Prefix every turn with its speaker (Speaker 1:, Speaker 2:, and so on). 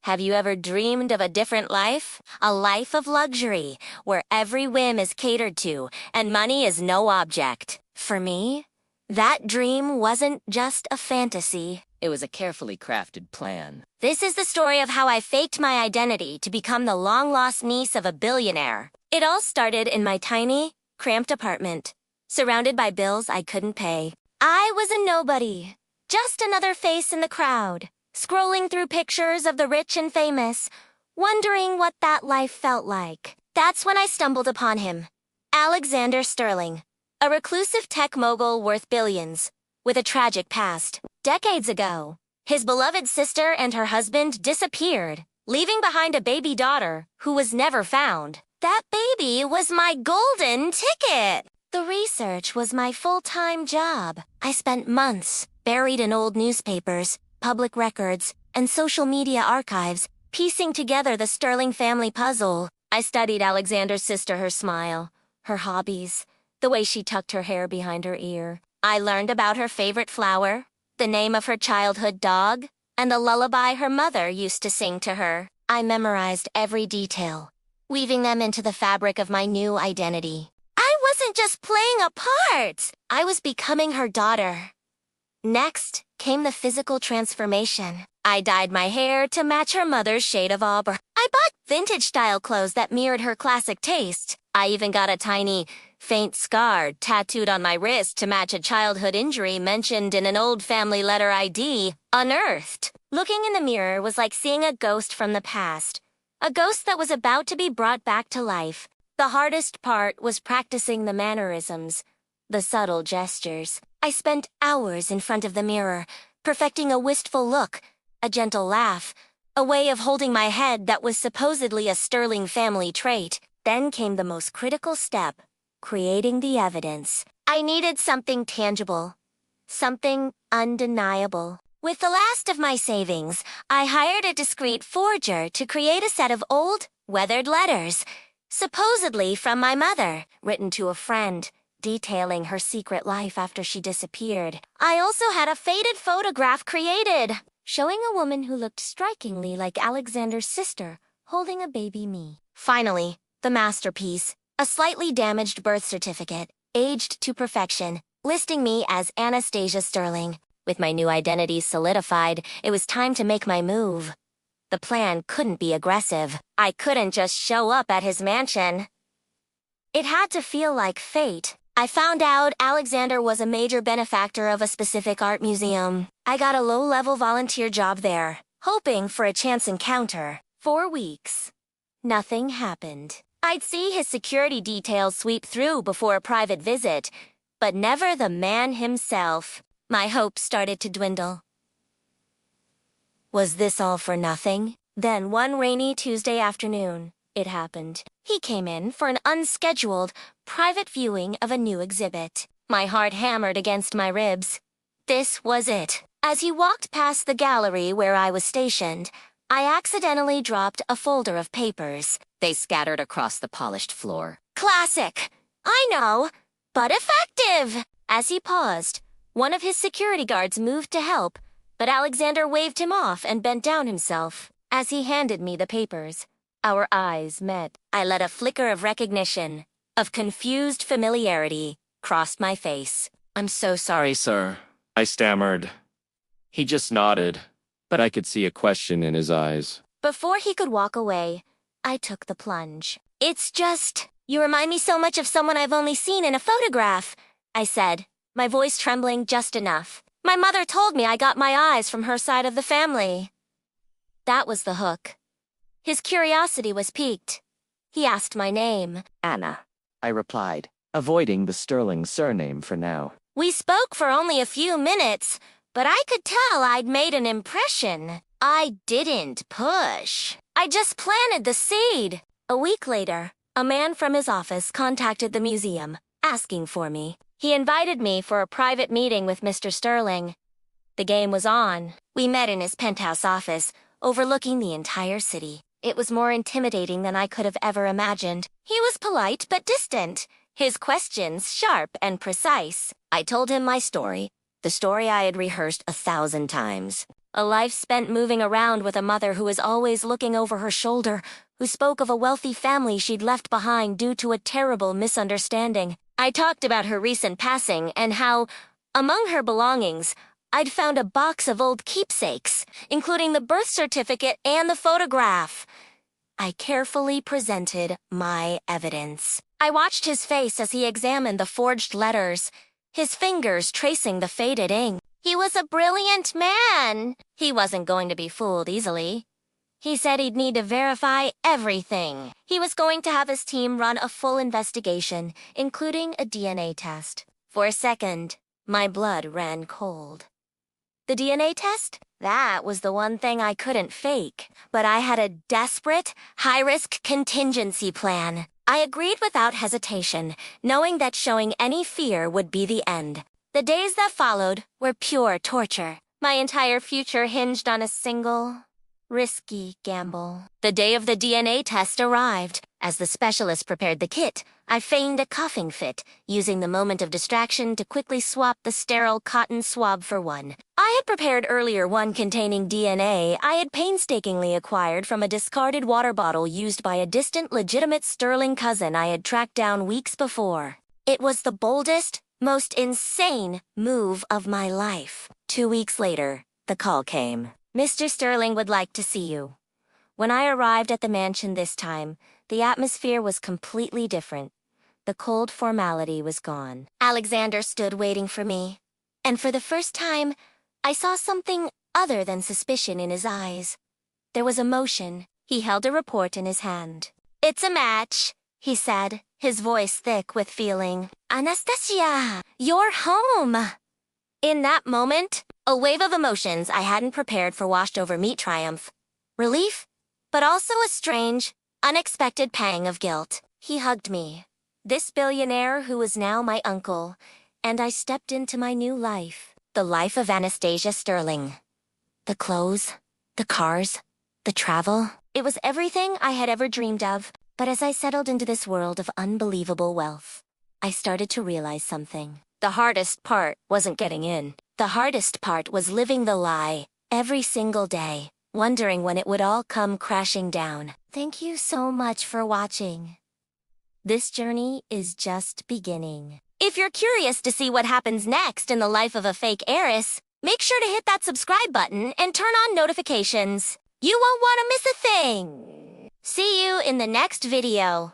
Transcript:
Speaker 1: Have you ever dreamed of a different life? A life of luxury, where every whim is catered to and money is no object. For me, that dream wasn't just a fantasy.
Speaker 2: It was a carefully crafted plan.
Speaker 1: This is the story of how I faked my identity to become the long-lost niece of a billionaire. It all started in my tiny, cramped apartment, surrounded by bills I couldn't pay. I was a nobody, just another face in the crowd, scrolling through pictures of the rich and famous, wondering what that life felt like. That's when I stumbled upon him, Alexander Sterling, a reclusive tech mogul worth billions, with a tragic past. Decades ago, his beloved sister and her husband disappeared, leaving behind a baby daughter who was never found. That baby was my golden ticket! The research was my full-time job. I spent months buried in old newspapers, public records, and social media archives, piecing together the Sterling family puzzle. I studied Alexander's sister, her smile, her hobbies, the way she tucked her hair behind her ear. I learned about her favorite flower, the name of her childhood dog, and the lullaby her mother used to sing to her. I memorized every detail, weaving them into the fabric of my new identity. I wasn't just playing a part! I was becoming her daughter. Next came the physical transformation. I dyed my hair to match her mother's shade of auburn. I bought vintage-style clothes that mirrored her classic taste. I even got a tiny, faint scar tattooed on my wrist to match a childhood injury mentioned in an old family letter ID, unearthed. Looking in the mirror was like seeing a ghost from the past. A ghost that was about to be brought back to life. The hardest part was practicing the mannerisms, the subtle gestures. I spent hours in front of the mirror, perfecting a wistful look, a gentle laugh, a way of holding my head that was supposedly a Sterling family trait. Then came the most critical step, creating the evidence. I needed something tangible, something undeniable. With the last of my savings, I hired a discreet forger to create a set of old, weathered letters, supposedly from my mother, written to a friend, detailing her secret life after she disappeared. I also had a faded photograph created, showing a woman who looked strikingly like Alexander's sister, holding a baby me. Finally, the masterpiece, a slightly damaged birth certificate, aged to perfection, listing me as Anastasia Sterling. With my new identity solidified, it was time to make my move. The plan couldn't be aggressive. I couldn't just show up at his mansion. It had to feel like fate. I found out Alexander was a major benefactor of a specific art museum. I got a low-level volunteer job there, hoping for a chance encounter. 4 weeks. Nothing happened. I'd see his security details sweep through before a private visit, but never the man himself. My hopes started to dwindle. Was this all for nothing? Then one rainy Tuesday afternoon, it happened. He came in for an unscheduled, private viewing of a new exhibit. My heart hammered against my ribs. This was it. As he walked past the gallery where I was stationed, I accidentally dropped a folder of papers.
Speaker 2: They scattered across the polished floor.
Speaker 1: Classic! I know, but effective! As he paused, one of his security guards moved to help, but Alexander waved him off and bent down himself. As he handed me the papers, our eyes met. I let a flicker of recognition, of confused familiarity, cross my face.
Speaker 3: "I'm so sorry, sir," I stammered. He just nodded, but I could see a question in his eyes.
Speaker 1: Before he could walk away, I took the plunge. "It's just, you remind me so much of someone I've only seen in a photograph," I said, my voice trembling just enough. "My mother told me I got my eyes from her side of the family." That was the hook. His curiosity was piqued. He asked my name.
Speaker 2: Anna, I replied, avoiding the Sterling surname for now.
Speaker 1: We spoke for only a few minutes, but I could tell I'd made an impression. I didn't push. I just planted the seed. A week later, a man from his office contacted the museum, asking for me. He invited me for a private meeting with Mr. Sterling. The game was on. We met in his penthouse office, overlooking the entire city. It was more intimidating than I could have ever imagined. He was polite but distant, his questions sharp and precise. I told him my story, the story I had rehearsed 1,000 times. A life spent moving around with a mother who was always looking over her shoulder, who spoke of a wealthy family she'd left behind due to a terrible misunderstanding. I talked about her recent passing and how, among her belongings, I'd found a box of old keepsakes, including the birth certificate and the photograph. I carefully presented my evidence. I watched his face as he examined the forged letters, his fingers tracing the faded ink. He was a brilliant man. He wasn't going to be fooled easily. He said he'd need to verify everything. He was going to have his team run a full investigation, including a DNA test. For a second, my blood ran cold. The DNA test? That was the one thing I couldn't fake. But I had a desperate, high-risk contingency plan. I agreed without hesitation, knowing that showing any fear would be the end. The days that followed were pure torture. My entire future hinged on a single, risky gamble. The day of the DNA test arrived. As the specialist prepared the kit, I feigned a coughing fit, using the moment of distraction to quickly swap the sterile cotton swab for one. I had prepared earlier one containing DNA I had painstakingly acquired from a discarded water bottle used by a distant legitimate sterling cousin I had tracked down weeks before. It was the boldest, most insane move of my life. 2 weeks later, the call came. Mr. Sterling would like to see you. When I arrived at the mansion this time, the atmosphere was completely different. The cold formality was gone. Alexander stood waiting for me. And for the first time, I saw something other than suspicion in his eyes. There was emotion. He held a report in his hand. "It's a match," he said, his voice thick with feeling. "Anastasia, you're home!" In that moment, a wave of emotions I hadn't prepared for washed over me. Triumph, relief, but also a strange, unexpected pang of guilt. He hugged me, this billionaire who was now my uncle, and I stepped into my new life. The life of Anastasia Sterling. The clothes, the cars, the travel. It was everything I had ever dreamed of. But as I settled into this world of unbelievable wealth, I started to realize something. The hardest part wasn't getting in. The hardest part was living the lie every single day, wondering when it would all come crashing down. Thank you so much for watching. This journey is just beginning. If you're curious to see what happens next in the life of a fake heiress, make sure to hit that subscribe button and turn on notifications. You won't want to miss a thing. See you in the next video.